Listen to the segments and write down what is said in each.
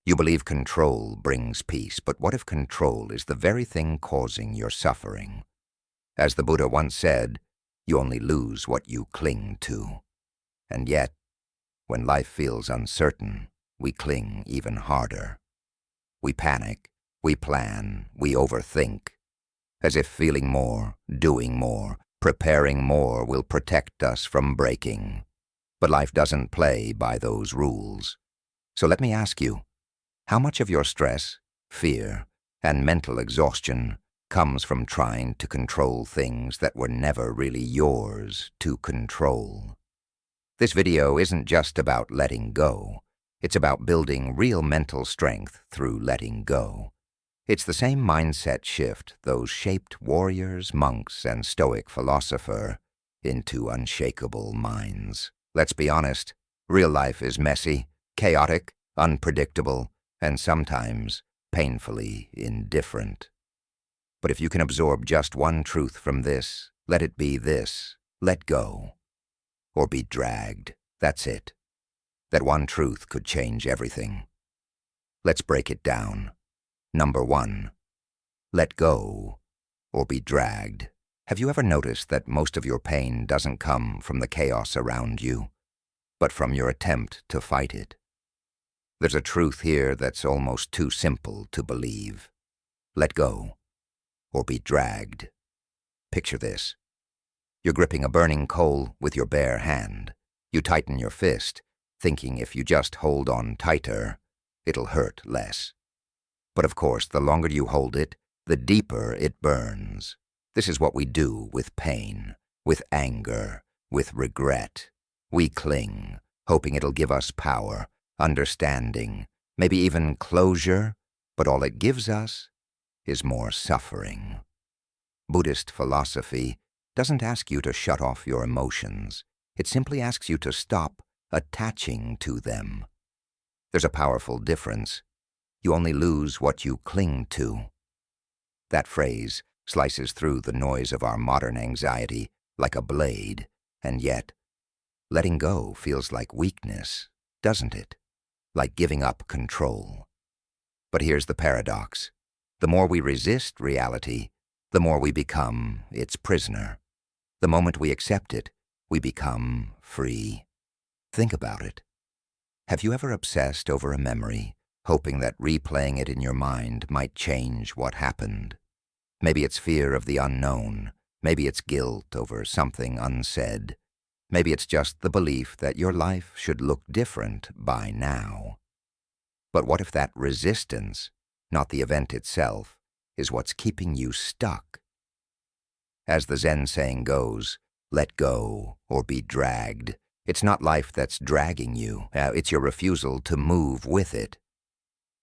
You believe control brings peace, but what if control is the very thing causing your suffering? As the Buddha once said, you only lose what you cling to. And yet, when life feels uncertain, we cling even harder. We panic, we plan, we overthink, as if feeling more, doing more, preparing more will protect us from breaking. But life doesn't play by those rules. So let me ask you, how much of your stress, fear, and mental exhaustion comes from trying to control things that were never really yours to control? This video isn't just about letting go. It's about building real mental strength through letting go. It's the same mindset shift those shaped warriors, monks, and Stoic philosopher into unshakable minds. Let's be honest, real life is messy, chaotic, unpredictable, and sometimes painfully indifferent. But if you can absorb just one truth from this, let it be this: let go. Or be dragged. That's it. That one truth could change everything. Let's break it down. Number 1. Let go or be dragged. Have you ever noticed that most of your pain doesn't come from the chaos around you, but from your attempt to fight it? There's a truth here that's almost too simple to believe. Let go or be dragged. Picture this. You're gripping a burning coal with your bare hand. You tighten your fist, thinking if you just hold on tighter, it'll hurt less. But of course, the longer you hold it, the deeper it burns. This is what we do with pain, with anger, with regret. We cling, hoping it'll give us power, understanding, maybe even closure, but all it gives us is more suffering. Buddhist philosophy doesn't ask you to shut off your emotions. It simply asks you to stop attaching to them. There's a powerful difference. You only lose what you cling to. That phrase slices through the noise of our modern anxiety like a blade, and yet, letting go feels like weakness, doesn't it? Like giving up control. But here's the paradox. The more we resist reality, the more we become its prisoner. The moment we accept it, we become free. Think about it. Have you ever obsessed over a memory, hoping that replaying it in your mind might change what happened? Maybe it's fear of the unknown. Maybe it's guilt over something unsaid. Maybe it's just the belief that your life should look different by now. But what if that resistance, not the event itself, is what's keeping you stuck? As the Zen saying goes, let go or be dragged. It's not life that's dragging you. It's your refusal to move with it.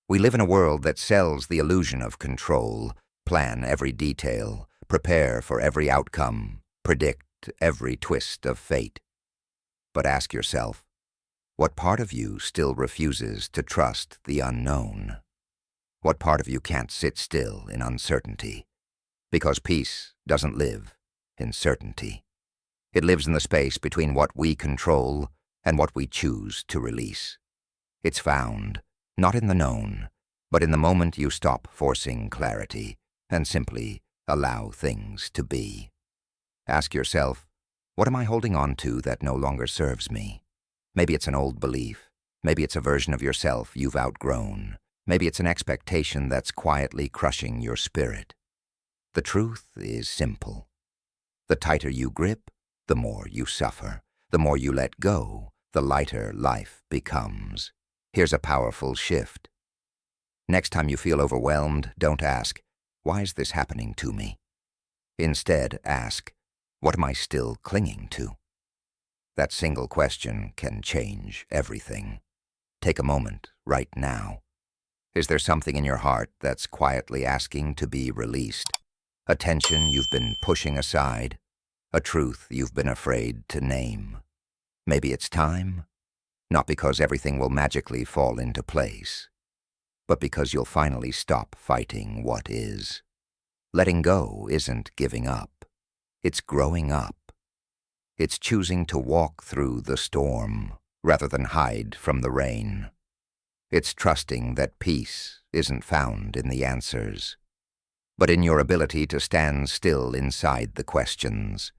We live in a world that sells the illusion of control, plan every detail, prepare for every outcome, predict every twist of fate. But ask yourself, what part of you still refuses to trust the unknown? What part of you can't sit still in uncertainty? Because peace doesn't live in certainty. It lives in the space between what we control and what we choose to release. It's found, not in the known, but in the moment you stop forcing clarity and simply allow things to be. Ask yourself, what am I holding on to that no longer serves me? Maybe it's an old belief. Maybe it's a version of yourself you've outgrown. Maybe it's an expectation that's quietly crushing your spirit. The truth is simple. The tighter you grip, the more you suffer. The more you let go, the lighter life becomes. Here's a powerful shift. Next time you feel overwhelmed, don't ask, why is this happening to me? Instead, ask, what am I still clinging to? That single question can change everything. Take a moment right now. Is there something in your heart that's quietly asking to be released? A tension you've been pushing aside? A truth you've been afraid to name? Maybe it's time? Not because everything will magically fall into place, but because you'll finally stop fighting what is. Letting go isn't giving up. It's growing up. It's choosing to walk through the storm rather than hide from the rain. It's trusting that peace isn't found in the answers, but in your ability to stand still inside the questions.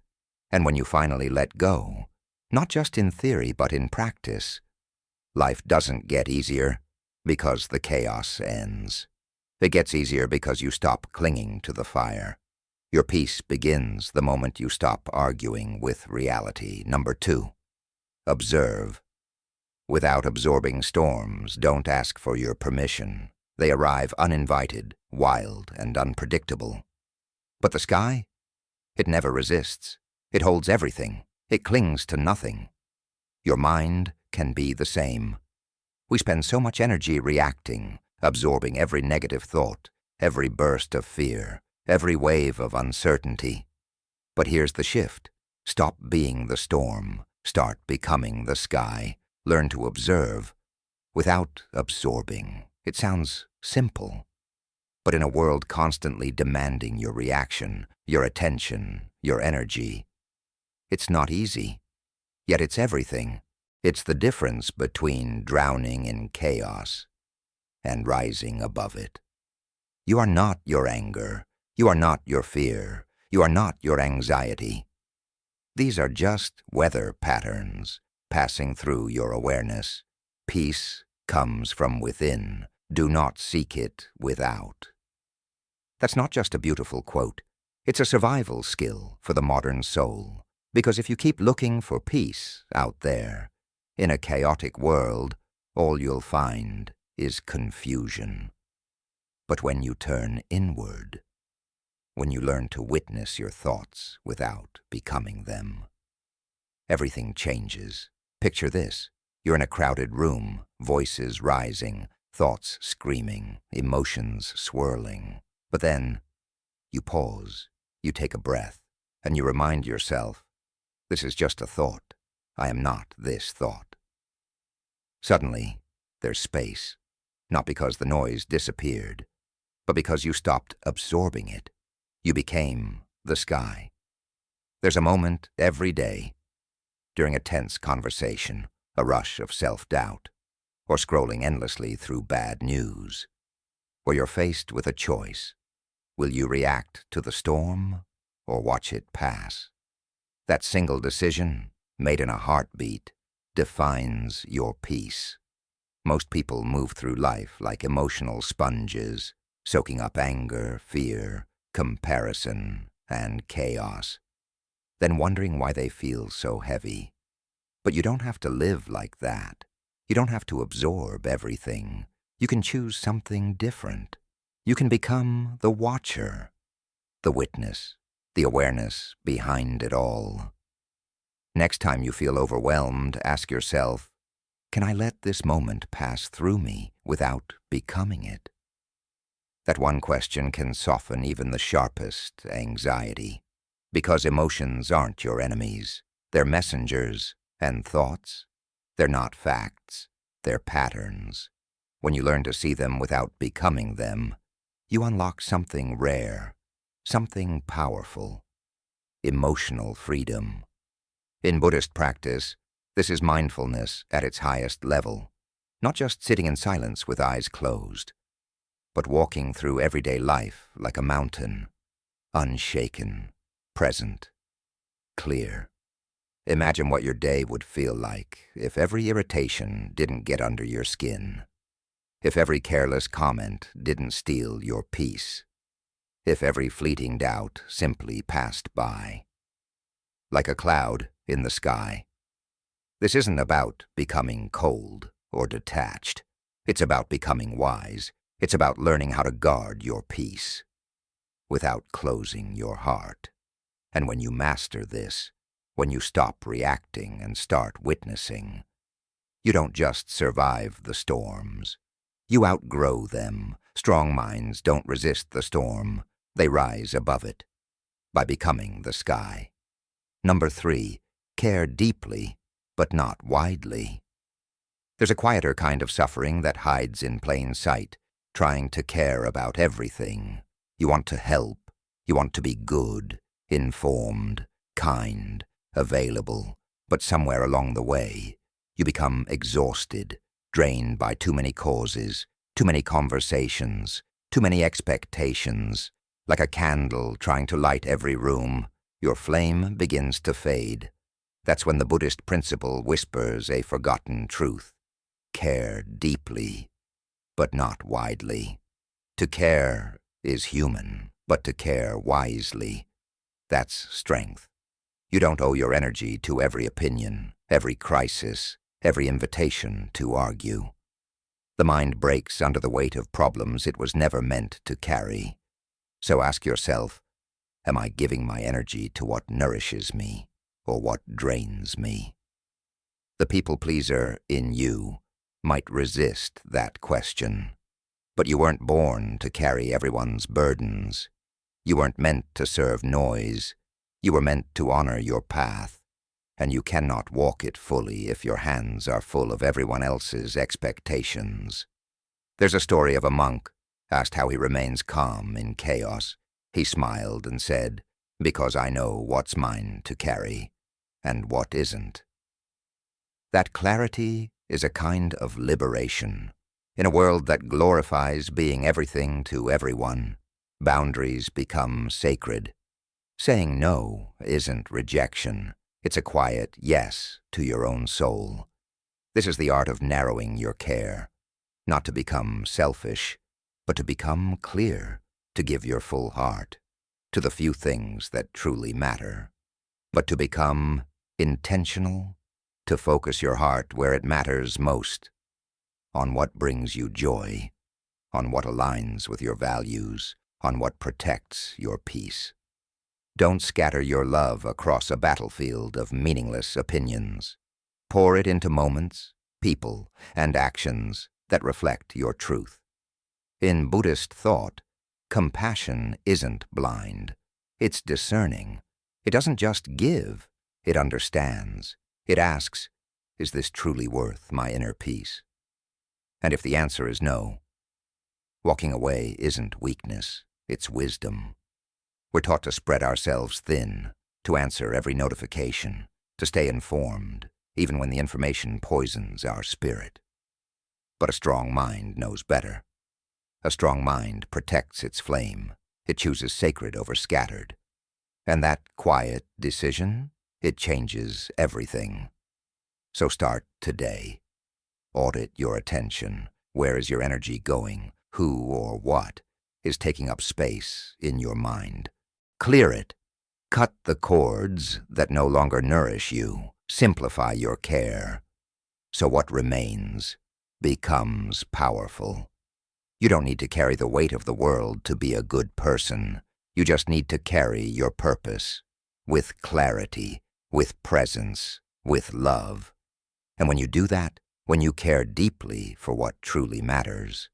And when you finally let go, not just in theory but in practice, life doesn't get easier because the chaos ends. It gets easier because you stop clinging to the fire. Your peace begins the moment you stop arguing with reality. Number 2, observe. Without absorbing storms, don't ask for your permission. They arrive uninvited, wild, and unpredictable. But the sky? It never resists. It holds everything. It clings to nothing. Your mind can be the same. We spend so much energy reacting, absorbing every negative thought, every burst of fear, every wave of uncertainty. But here's the shift. Stop being the storm. Start becoming the sky. Learn to observe without absorbing. It sounds simple, but in a world constantly demanding your reaction, your attention, your energy, it's not easy. Yet it's everything. It's the difference between drowning in chaos and rising above it. You are not your anger. You are not your fear. You are not your anxiety. These are just weather patterns passing through your awareness. Peace comes from within. Do not seek it without. That's not just a beautiful quote. It's a survival skill for the modern soul. Because if you keep looking for peace out there, in a chaotic world, all you'll find is confusion. But when you turn inward, when you learn to witness your thoughts without becoming them, everything changes. Picture this. You're in a crowded room, voices rising, thoughts screaming, emotions swirling. But then, you pause, you take a breath, and you remind yourself, this is just a thought. I am not this thought. Suddenly, there's space, not because the noise disappeared, but because you stopped absorbing it. You became the sky. There's a moment every day, during a tense conversation, a rush of self-doubt, or scrolling endlessly through bad news, where you're faced with a choice. Will you react to the storm or watch it pass? That single decision, made in a heartbeat, defines your peace. Most people move through life like emotional sponges, soaking up anger, fear, comparison, and chaos, then wondering why they feel so heavy. But you don't have to live like that. You don't have to absorb everything. You can choose something different. You can become the watcher, the witness, the awareness behind it all. Next time you feel overwhelmed, ask yourself, can I let this moment pass through me without becoming it? That one question can soften even the sharpest anxiety, because emotions aren't your enemies. They're messengers, and thoughts, they're not facts, they're patterns. When you learn to see them without becoming them, you unlock something rare, something powerful, emotional freedom. In Buddhist practice, this is mindfulness at its highest level, not just sitting in silence with eyes closed, but walking through everyday life like a mountain, unshaken, present, clear. Imagine what your day would feel like if every irritation didn't get under your skin, if every careless comment didn't steal your peace, if every fleeting doubt simply passed by. Like a cloud in the sky. This isn't about becoming cold or detached. It's about becoming wise. It's about learning how to guard your peace without closing your heart. And when you master this, when you stop reacting and start witnessing, you don't just survive the storms. You outgrow them. Strong minds don't resist the storm. They rise above it by becoming the sky. Number 3, care deeply, but not widely. There's a quieter kind of suffering that hides in plain sight, trying to care about everything. You want to help. You want to be good, informed, kind, available. But somewhere along the way, you become exhausted, drained by too many causes, too many conversations, too many expectations. Like a candle trying to light every room, your flame begins to fade. That's when the Buddhist principle whispers a forgotten truth. Care deeply, but not widely. To care is human, but to care wisely, that's strength. You don't owe your energy to every opinion, every crisis, every invitation to argue. The mind breaks under the weight of problems it was never meant to carry. So ask yourself, am I giving my energy to what nourishes me or what drains me? The people-pleaser in you might resist that question. But you weren't born to carry everyone's burdens. You weren't meant to serve noise. You were meant to honor your path, and you cannot walk it fully if your hands are full of everyone else's expectations. There's a story of a monk, asked how he remains calm in chaos. He smiled and said, "Because I know what's mine to carry, and what isn't." That clarity is a kind of liberation. In a world that glorifies being everything to everyone, boundaries become sacred. Saying no isn't rejection. It's a quiet yes to your own soul. This is the art of narrowing your care, not to become selfish, but to become clear, to give your full heart to the few things that truly matter, but to become intentional, to focus your heart where it matters most, on what brings you joy, on what aligns with your values, on what protects your peace. Don't scatter your love across a battlefield of meaningless opinions. Pour it into moments, people, and actions that reflect your truth. In Buddhist thought, compassion isn't blind. It's discerning. It doesn't just give, it understands. It asks, is this truly worth my inner peace? And if the answer is no, walking away isn't weakness, it's wisdom. We're taught to spread ourselves thin, to answer every notification, to stay informed, even when the information poisons our spirit. But a strong mind knows better. A strong mind protects its flame. It chooses sacred over scattered. And that quiet decision, it changes everything. So start today. Audit your attention. Where is your energy going? Who or what is taking up space in your mind? Clear it. Cut the cords that no longer nourish you. Simplify your care. So what remains becomes powerful. You don't need to carry the weight of the world to be a good person. You just need to carry your purpose with clarity, with presence, with love. And when you do that, when you care deeply for what truly matters,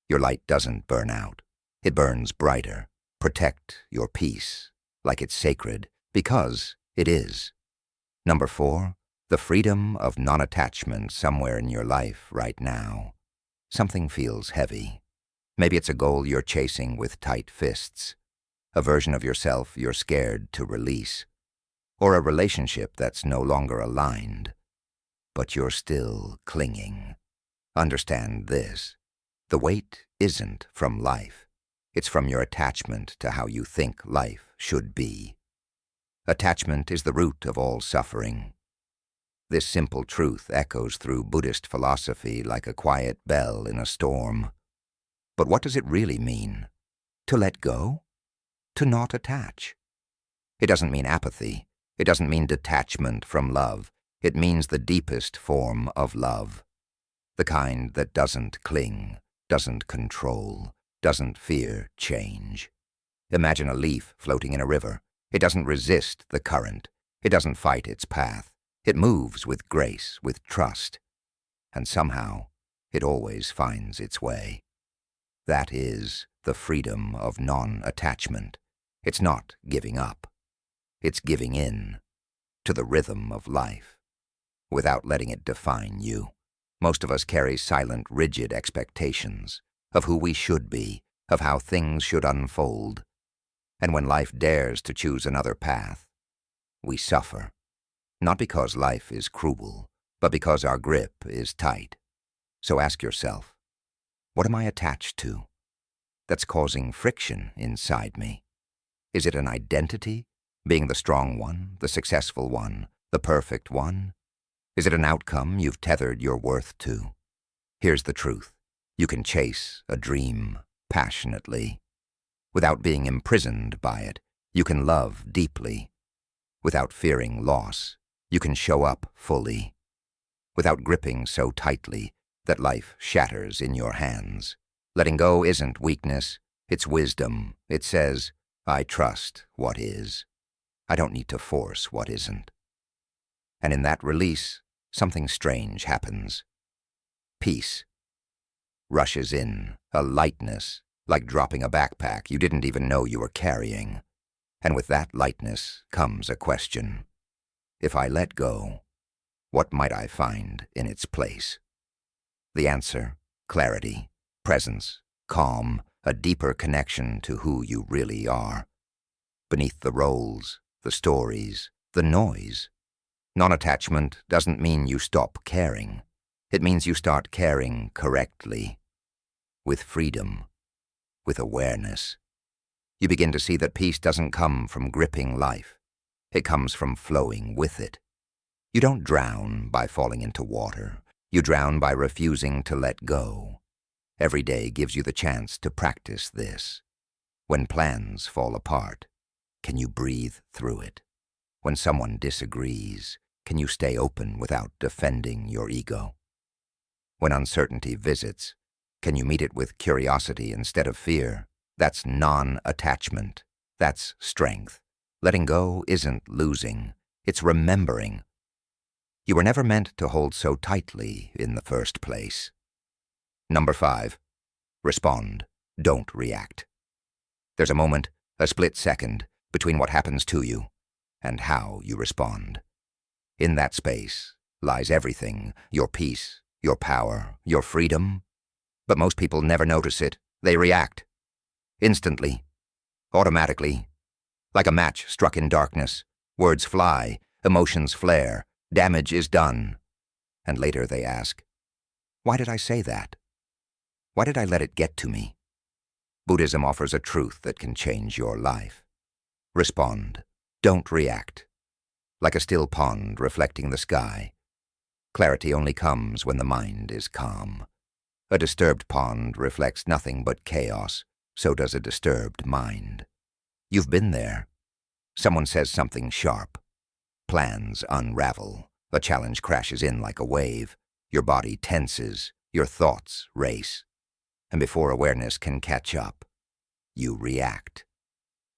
your light doesn't burn out. It burns brighter. Protect your peace like it's sacred, because it is. Number 4, the freedom of non-attachment somewhere in your life right now. Something feels heavy. Maybe it's a goal you're chasing with tight fists, a version of yourself you're scared to release, or a relationship that's no longer aligned, but you're still clinging. Understand this. The weight isn't from life. It's from your attachment to how you think life should be. Attachment is the root of all suffering. This simple truth echoes through Buddhist philosophy like a quiet bell in a storm. But what does it really mean? To let go? To not attach? It doesn't mean apathy. It doesn't mean detachment from love. It means the deepest form of love. The kind that doesn't cling, doesn't control, doesn't fear change. Imagine a leaf floating in a river. It doesn't resist the current. It doesn't fight its path. It moves with grace, with trust. And somehow, it always finds its way. That is the freedom of non-attachment. It's not giving up. It's giving in to the rhythm of life without letting it define you. Most of us carry silent, rigid expectations of who we should be, of how things should unfold. And when life dares to choose another path, we suffer. Not because life is cruel, but because our grip is tight. So ask yourself, what am I attached to that's causing friction inside me? Is it an identity, being the strong one, the successful one, the perfect one? Is it an outcome you've tethered your worth to? Here's the truth. You can chase a dream passionately, without being imprisoned by it. You can love deeply, without fearing loss. You can show up fully, without gripping so tightly that life shatters in your hands. Letting go isn't weakness, it's wisdom. It says, I trust what is. I don't need to force what isn't. And in that release, something strange happens. Peace rushes in, a lightness, like dropping a backpack you didn't even know you were carrying. And with that lightness comes a question. If I let go, what might I find in its place? The answer, clarity, presence, calm, a deeper connection to who you really are. Beneath the roles, the stories, the noise. Non-attachment doesn't mean you stop caring. It means you start caring correctly, with freedom, with awareness. You begin to see that peace doesn't come from gripping life. It comes from flowing with it. You don't drown by falling into water. You drown by refusing to let go. Every day gives you the chance to practice this. When plans fall apart, can you breathe through it? When someone disagrees, can you stay open without defending your ego? When uncertainty visits, can you meet it with curiosity instead of fear? That's non-attachment. That's strength. Letting go isn't losing. It's remembering. You were never meant to hold so tightly in the first place. Number 5. Respond. Don't react. There's a moment, a split second, between what happens to you and how you respond. In that space lies everything, your peace, your power, your freedom. But most people never notice it. They react. Instantly. Automatically. Like a match struck in darkness. Words fly, emotions flare, damage is done. And later they ask, why did I say that? Why did I let it get to me? Buddhism offers a truth that can change your life. Respond. Don't react. Like a still pond reflecting the sky. Clarity only comes when the mind is calm. A disturbed pond reflects nothing but chaos. So does a disturbed mind. You've been there. Someone says something sharp. Plans unravel. A challenge crashes in like a wave. Your body tenses. Your thoughts race. And before awareness can catch up, you react.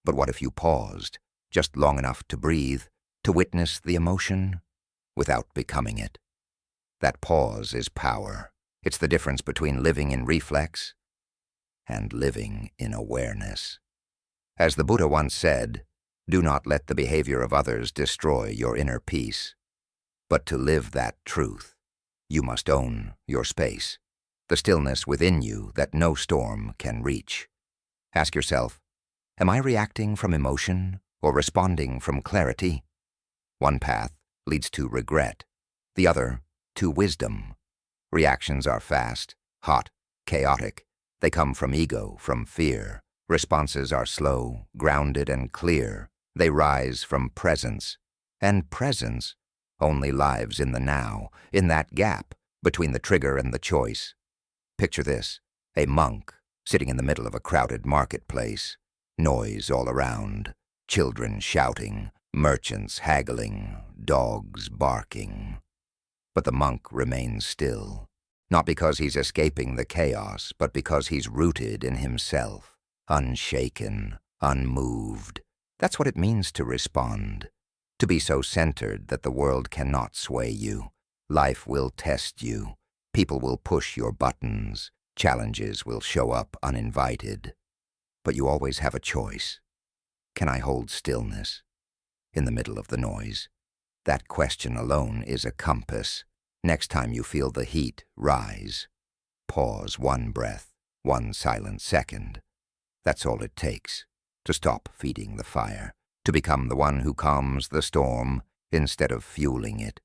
But what if you paused, just long enough to breathe, to witness the emotion, without becoming it? That pause is power. It's the difference between living in reflex and living in awareness. As the Buddha once said, do not let the behavior of others destroy your inner peace. But to live that truth, you must own your space, the stillness within you that no storm can reach. Ask yourself, am I reacting from emotion or responding from clarity? One path leads to regret, the other to wisdom. Reactions are fast, hot, chaotic. They come from ego, from fear. Responses are slow, grounded, and clear. They rise from presence. And presence only lives in the now, in that gap between the trigger and the choice. Picture this, a monk sitting in the middle of a crowded marketplace. Noise all around, children shouting, merchants haggling, dogs barking. But the monk remains still. Not because he's escaping the chaos, but because he's rooted in himself, unshaken, unmoved. That's what it means to respond, to be so centered that the world cannot sway you. Life will test you. People will push your buttons. Challenges will show up uninvited. But you always have a choice. Can I hold stillness in the middle of the noise? That question alone is a compass. Next time you feel the heat rise, pause one breath, one silent second. That's all it takes to stop feeding the fire, to become the one who calms the storm instead of fueling it.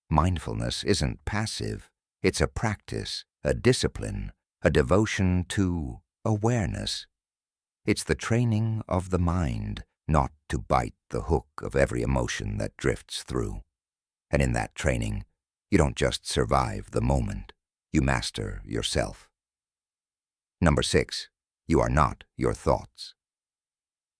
Mindfulness isn't passive, It's a practice, a discipline, a devotion to awareness. It's the training of the mind not to bite the hook of every emotion that drifts through. And in that training, you don't just survive the moment, you master yourself. Number 6, you are not your thoughts.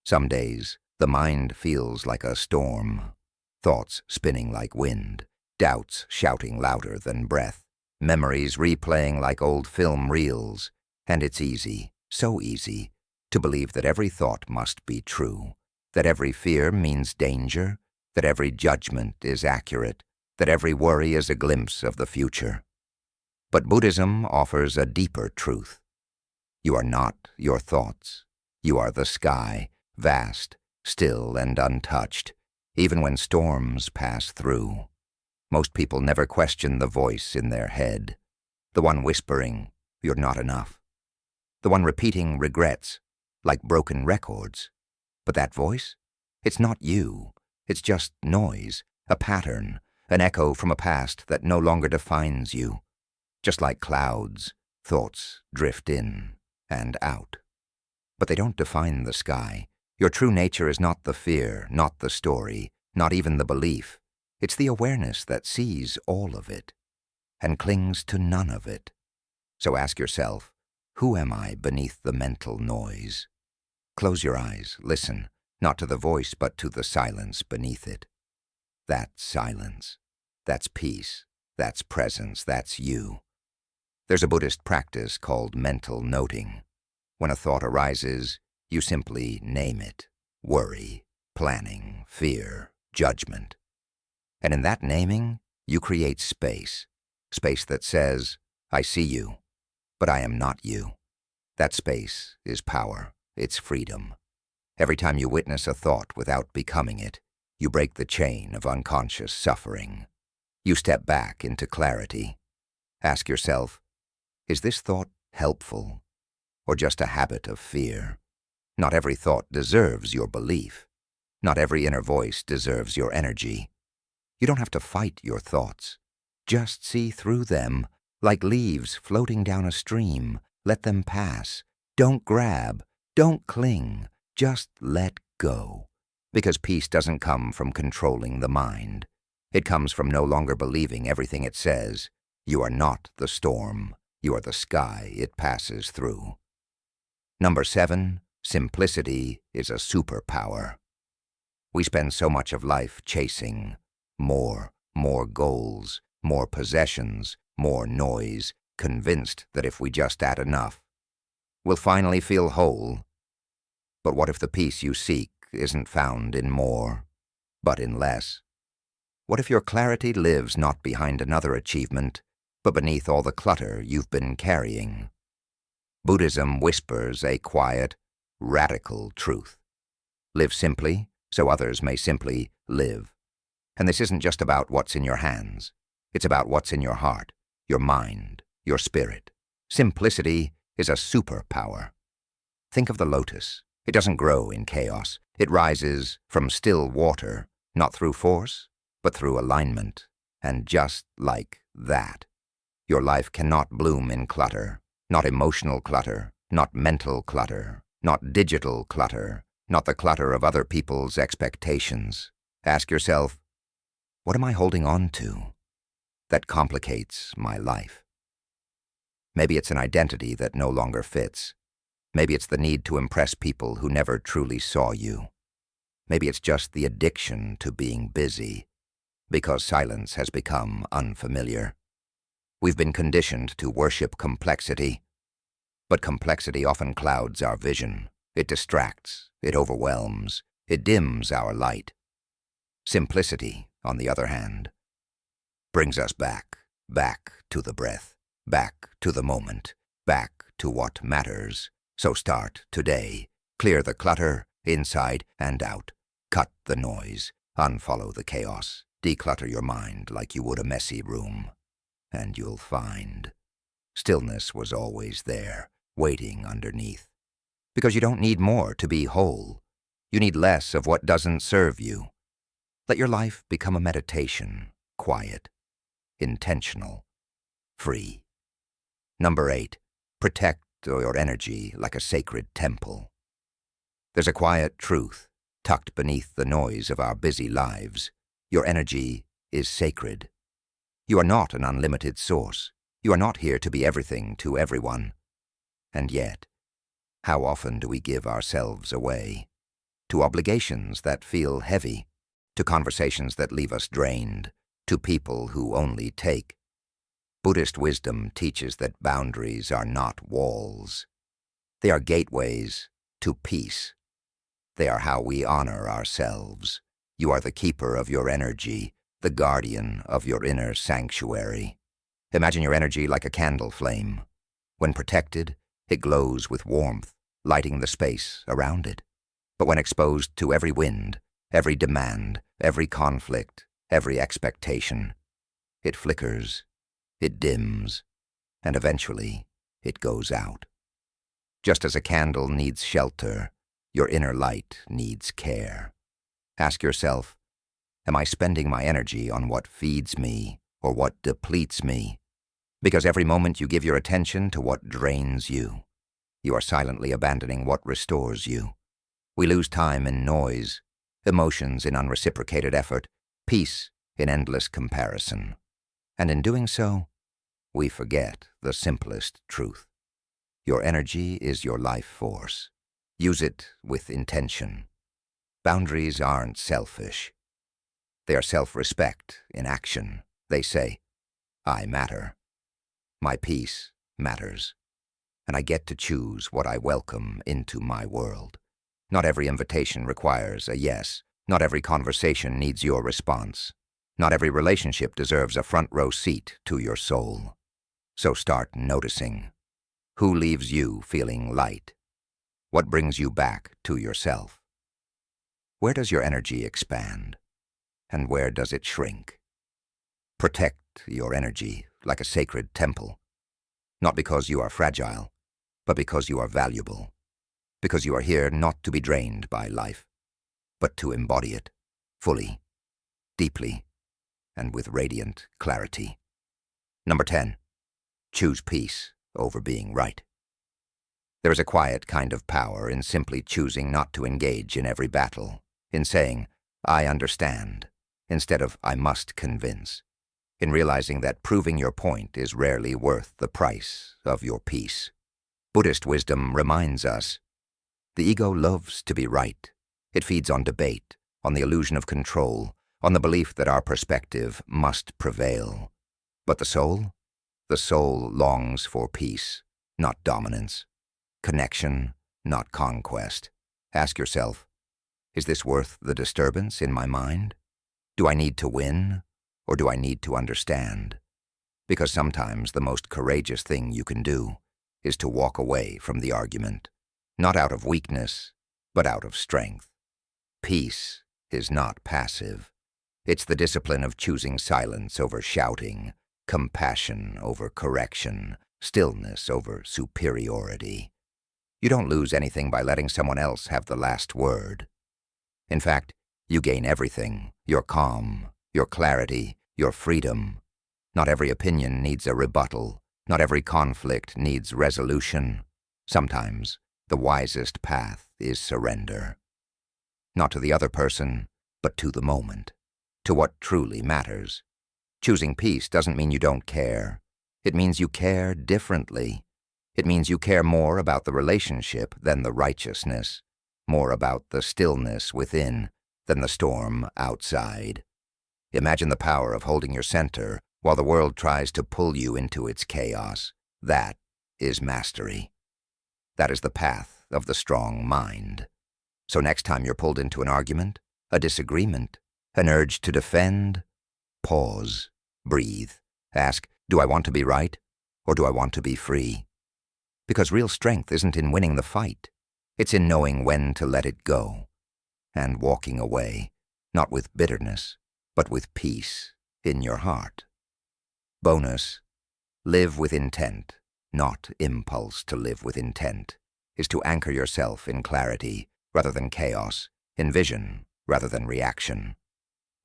Some days, the mind feels like a storm, thoughts spinning like wind, doubts shouting louder than breath, memories replaying like old film reels, and it's easy, so easy, to believe that every thought must be true, that every fear means danger, that every judgment is accurate, that every worry is a glimpse of the future. But Buddhism offers a deeper truth. You are not your thoughts. You are the sky, vast, still and untouched, even when storms pass through. Most people never question the voice in their head, the one whispering, "You're not enough," the one repeating regrets, like broken records. But that voice? It's not you. It's just noise, a pattern, an echo from a past that no longer defines you. Just like clouds, thoughts drift in and out. But they don't define the sky. Your true nature is not the fear, not the story, not even the belief. It's the awareness that sees all of it and clings to none of it. So ask yourself, who am I beneath the mental noise? Close your eyes, listen, not to the voice but to the silence beneath it. That's silence. That's peace. That's presence. That's you. There's a Buddhist practice called mental noting. When a thought arises, you simply name it: worry, planning, fear, judgment. And in that naming, you create space. Space that says, I see you, but I am not you. That space is power. It's freedom. Every time you witness a thought without becoming it, you break the chain of unconscious suffering. You step back into clarity. Ask yourself, is this thought helpful or just a habit of fear? Not every thought deserves your belief. Not every inner voice deserves your energy. You don't have to fight your thoughts. Just see through them, like leaves floating down a stream. Let them pass. Don't grab. Don't cling. Just let go. Because peace doesn't come from controlling the mind. It comes from no longer believing everything it says. You are not the storm. You are the sky it passes through. Number 7, simplicity is a superpower. We spend so much of life chasing more goals, more possessions, more noise, convinced that if we just add enough, we'll finally feel whole. But what if the peace you seek isn't found in more, but in less? What if your clarity lives not behind another achievement, but beneath all the clutter you've been carrying? Buddhism whispers a quiet, radical truth. Live simply, so others may simply live. And this isn't just about what's in your hands. It's about what's in your heart, your mind, your spirit. Simplicity is a superpower. Think of the lotus. It doesn't grow in chaos. It rises from still water, not through force, but through alignment. And just like that, your life cannot bloom in clutter, not emotional clutter, not mental clutter, not digital clutter, not the clutter of other people's expectations. Ask yourself, what am I holding on to that complicates my life? Maybe it's an identity that no longer fits. Maybe it's the need to impress people who never truly saw you. Maybe it's just the addiction to being busy, because silence has become unfamiliar. We've been conditioned to worship complexity, but complexity often clouds our vision. It distracts, it overwhelms, it dims our light. Simplicity, on the other hand, brings us back to the breath, back to the moment, back to what matters. So start today. Clear the clutter, inside and out. Cut the noise, unfollow the chaos. Declutter your mind like you would a messy room. And you'll find stillness was always there, waiting underneath. Because you don't need more to be whole. You need less of what doesn't serve you. Let your life become a meditation, quiet, intentional. free. Number 8, protect your energy like a sacred temple. There's a quiet truth tucked beneath the noise of our busy lives. Your energy is sacred. You are not an unlimited source. You are not here to be everything to everyone. And yet, how often do we give ourselves away? To obligations that feel heavy, to conversations that leave us drained, to people who only take. Buddhist wisdom teaches that boundaries are not walls. They are gateways to peace. They are how we honor ourselves. You are the keeper of your energy, the guardian of your inner sanctuary. Imagine your energy like a candle flame. When protected, it glows with warmth, lighting the space around it. But when exposed to every wind, every demand, every conflict, every expectation, it flickers, it dims, and eventually it goes out. Just as a candle needs shelter, your inner light needs care. Ask yourself, am I spending my energy on what feeds me or what depletes me? Because every moment you give your attention to what drains you, you are silently abandoning what restores you. We lose time in noise, emotions in unreciprocated effort, peace in endless comparison. And in doing so, we forget the simplest truth. Your energy is your life force. Use it with intention. Boundaries aren't selfish. They are self-respect in action. They say, I matter. My peace matters. And I get to choose what I welcome into my world. Not every invitation requires a yes. Not every conversation needs your response. Not every relationship deserves a front-row seat to your soul. So start noticing. Who leaves you feeling light? What brings you back to yourself? Where does your energy expand? And where does it shrink? Protect your energy like a sacred temple. Not because you are fragile, but because you are valuable. Because you are here not to be drained by life, but to embody it fully, deeply, and with radiant clarity. Number 10, choose peace over being right. There is a quiet kind of power in simply choosing not to engage in every battle, in saying, I understand, instead of I must convince, in realizing that proving your point is rarely worth the price of your peace. Buddhist wisdom reminds us, the ego loves to be right. It feeds on debate, on the illusion of control, on the belief that our perspective must prevail. But the soul longs for peace, not dominance. Connection, not conquest. Ask yourself, is this worth the disturbance in my mind? Do I need to win, or do I need to understand? Because sometimes the most courageous thing you can do is to walk away from the argument, not out of weakness, but out of strength. Peace is not passive. It's the discipline of choosing silence over shouting, compassion over correction, stillness over superiority. You don't lose anything by letting someone else have the last word. In fact, you gain everything: your calm, your clarity, your freedom. Not every opinion needs a rebuttal. Not every conflict needs resolution. Sometimes the wisest path is surrender. Not to the other person, but to the moment, to what truly matters. Choosing peace doesn't mean you don't care. It means you care differently. It means you care more about the relationship than the righteousness, more about the stillness within than the storm outside. Imagine the power of holding your center while the world tries to pull you into its chaos. That is mastery. That is the path of the strong mind. So next time you're pulled into an argument, a disagreement, an urge to defend, pause, breathe, ask, do I want to be right, or do I want to be free? Because real strength isn't in winning the fight. It's in knowing when to let it go, and walking away, not with bitterness, but with peace in your heart. Bonus, live with intent, not impulse to live with intent, is to anchor yourself in clarity rather than chaos, in vision rather than reaction.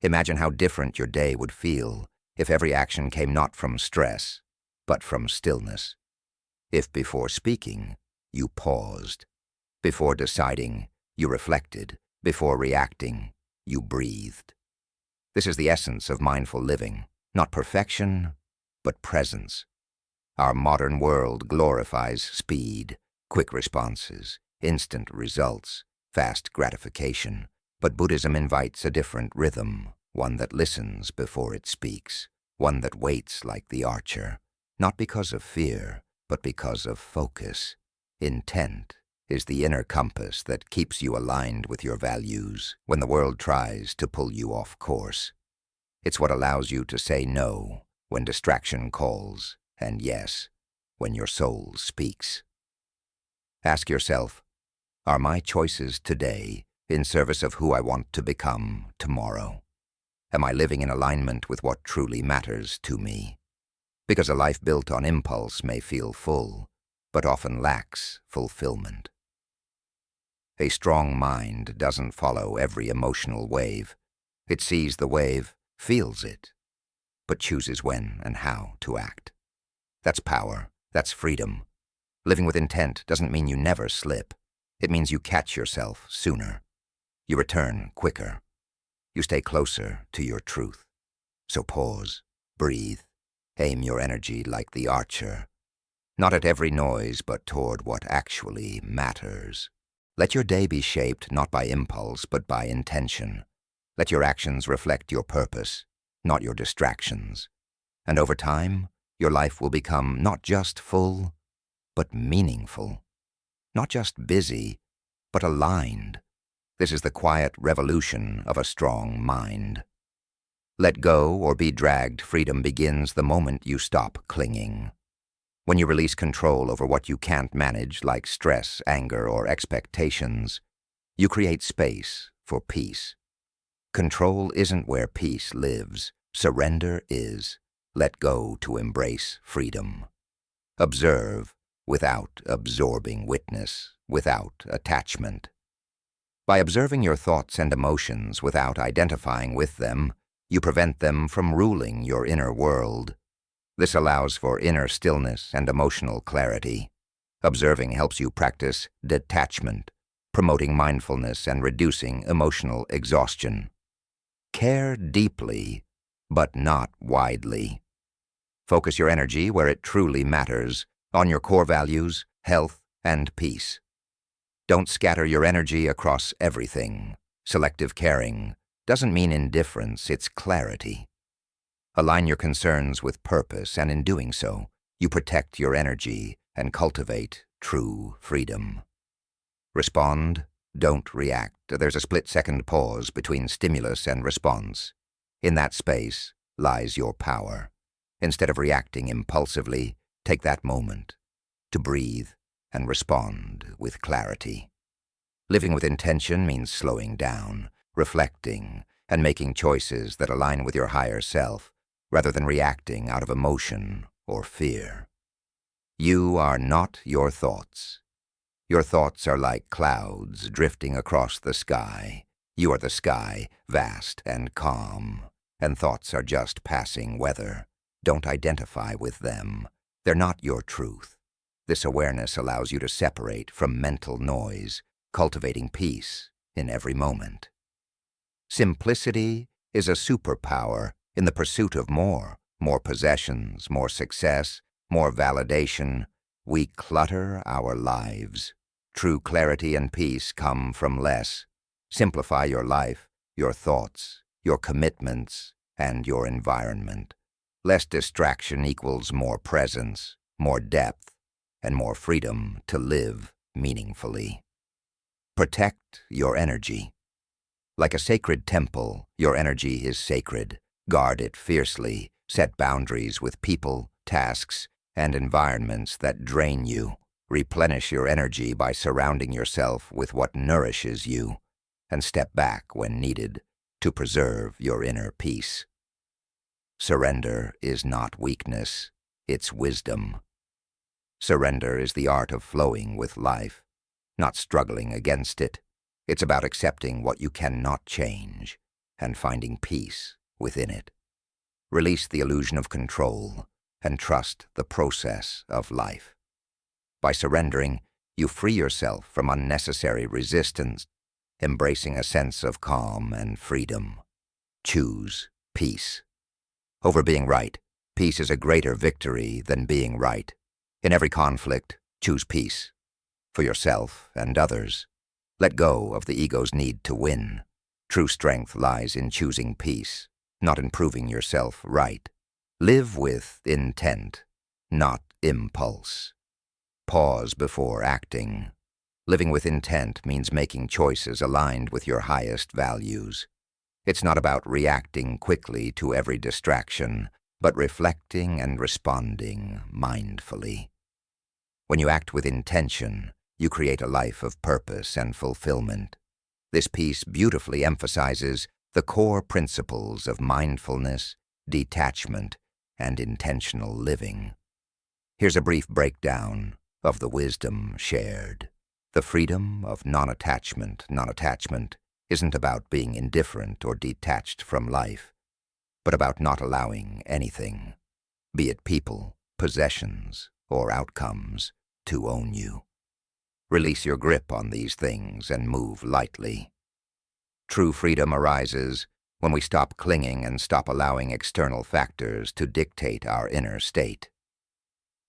Imagine how different your day would feel if every action came not from stress, but from stillness. If before speaking, you paused. Before deciding, you reflected. Before reacting, you breathed. This is the essence of mindful living, not perfection, but presence. Our modern world glorifies speed, quick responses, instant results, fast gratification, but Buddhism invites a different rhythm, one that listens before it speaks, one that waits like the archer, not because of fear, but because of focus. Intent is the inner compass that keeps you aligned with your values when the world tries to pull you off course. It's what allows you to say no when distraction calls, and yes when your soul speaks. Ask yourself, are my choices today in service of who I want to become tomorrow? Am I living in alignment with what truly matters to me? Because a life built on impulse may feel full, but often lacks fulfillment. A strong mind doesn't follow every emotional wave. It sees the wave, feels it, but chooses when and how to act. That's power. That's freedom. Living with intent doesn't mean you never slip. It means you catch yourself sooner. You return quicker. You stay closer to your truth. So pause, breathe, aim your energy like the archer, not at every noise, but toward what actually matters. Let your day be shaped not by impulse, but by intention. Let your actions reflect your purpose, not your distractions. And over time, your life will become not just full, but meaningful. Not just busy, but aligned. This is the quiet revolution of a strong mind. Let go or be dragged freedom begins the moment you stop clinging. When you release control over what you can't manage, like stress, anger, or expectations, you create space for peace. Control isn't where peace lives. Surrender is. Let go to embrace freedom. Observe without absorbing, witness without attachment. By observing your thoughts and emotions without identifying with them, you prevent them from ruling your inner world. This allows for inner stillness and emotional clarity. Observing helps you practice detachment, promoting mindfulness and reducing emotional exhaustion. Care deeply, but not widely. Focus your energy where it truly matters, on your core values, health, and peace. Don't scatter your energy across everything. Selective caring doesn't mean indifference, it's clarity. Align your concerns with purpose, and in doing so, you protect your energy and cultivate true freedom. Respond, don't react. There's a split-second pause between stimulus and response. In that space lies your power. Instead of reacting impulsively, take that moment to breathe and respond with clarity. Living with intention means slowing down, reflecting, and making choices that align with your higher self, rather than reacting out of emotion or fear. You are not your thoughts. Your thoughts are like clouds drifting across the sky. You are the sky, vast and calm, and thoughts are just passing weather. Don't identify with them. They're not your truth. This awareness allows you to separate from mental noise, cultivating peace in every moment. Simplicity is a superpower in the pursuit of more possessions, more success, more validation. We clutter our lives. True clarity and peace come from less. Simplify your life, your thoughts, your commitments, and your environment. Less distraction equals more presence, more depth, and more freedom to live meaningfully. Protect your energy. Like a sacred temple, your energy is sacred. Guard it fiercely. Set boundaries with people, tasks, and environments that drain you. Replenish your energy by surrounding yourself with what nourishes you, and step back when needed to preserve your inner peace. Surrender is not weakness, it's wisdom. Surrender is the art of flowing with life, not struggling against it. It's about accepting what you cannot change and finding peace within it. Release the illusion of control. and trust the process of life. By surrendering, you free yourself from unnecessary resistance, embracing a sense of calm and freedom. Choose peace. Over being right, peace is a greater victory than being right. In every conflict, choose peace. For yourself and others. Let go of the ego's need to win. True strength lies in choosing peace, not in proving yourself right. Live with intent, not impulse. Pause before acting. Living with intent means making choices aligned with your highest values. It's not about reacting quickly to every distraction, but reflecting and responding mindfully. When you act with intention, you create a life of purpose and fulfillment. This piece beautifully emphasizes the core principles of mindfulness, detachment, and intentional living. Here's a brief breakdown of the wisdom shared. The freedom of non-attachment. Non-attachment isn't about being indifferent or detached from life, but about not allowing anything, be it people, possessions, or outcomes, to own you. Release your grip on these things and move lightly. True freedom arises when we stop clinging and stop allowing external factors to dictate our inner state.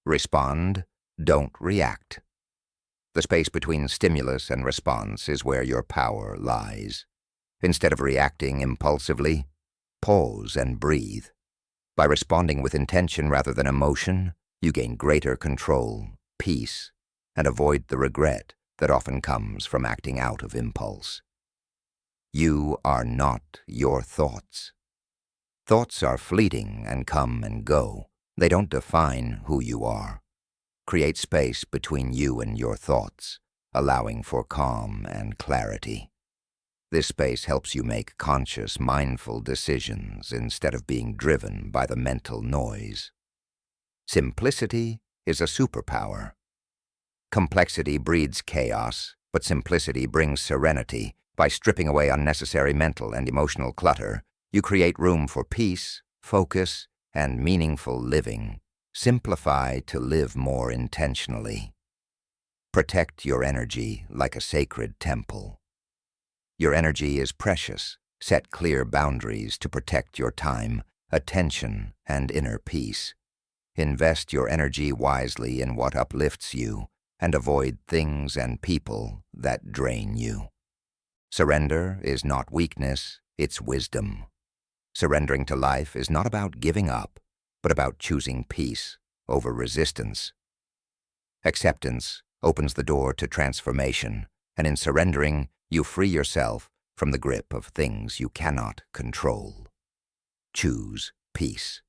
Respond, don't react. The space between stimulus and response is where your power lies. Instead of reacting impulsively, pause and breathe. By responding with intention rather than emotion, you gain greater control, peace, and avoid the regret that often comes from acting out of impulse. You are not your thoughts. Thoughts are fleeting and come and go. They don't define who you are. Create space between you and your thoughts, allowing for calm and clarity. This space helps you make conscious, mindful decisions instead of being driven by the mental noise. Simplicity is a superpower. Complexity breeds chaos, but simplicity brings serenity. By stripping away unnecessary mental and emotional clutter, you create room for peace, focus, and meaningful living. Simplify to live more intentionally. Protect your energy like a sacred temple. Your energy is precious. Set clear boundaries to protect your time, attention, and inner peace. Invest your energy wisely in what uplifts you, and avoid things and people that drain you. Surrender is not weakness, it's wisdom. Surrendering to life is not about giving up, but about choosing peace over resistance. Acceptance opens the door to transformation, and in surrendering, you free yourself from the grip of things you cannot control. Choose peace.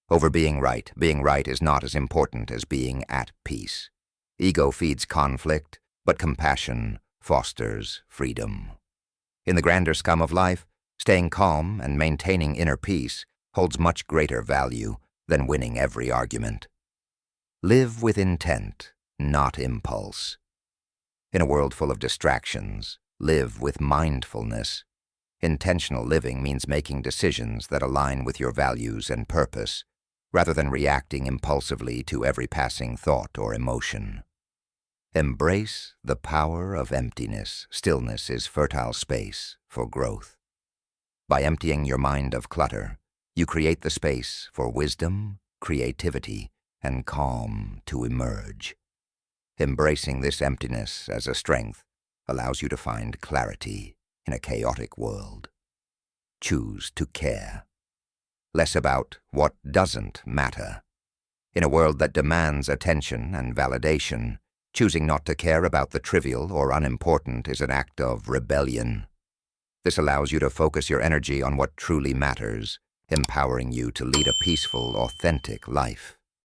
Over being right is not as important as being at peace. Ego feeds conflict, but compassion fosters freedom. In the grander scheme of life, staying calm and maintaining inner peace holds much greater value than winning every argument. Live with intent, not impulse. In a world full of distractions, live with mindfulness. Intentional living means making decisions that align with your values and purpose, rather than reacting impulsively to every passing thought or emotion. Embrace the power of emptiness. Stillness is fertile space for growth. By emptying your mind of clutter, you create the space for wisdom, creativity, and calm to emerge. Embracing this emptiness as a strength allows you to find clarity in a chaotic world. Choose to care. Less about what doesn't matter. In a world that demands attention and validation, choosing not to care about the trivial or unimportant is an act of rebellion. This allows you to focus your energy on what truly matters, empowering you to lead a peaceful, authentic life.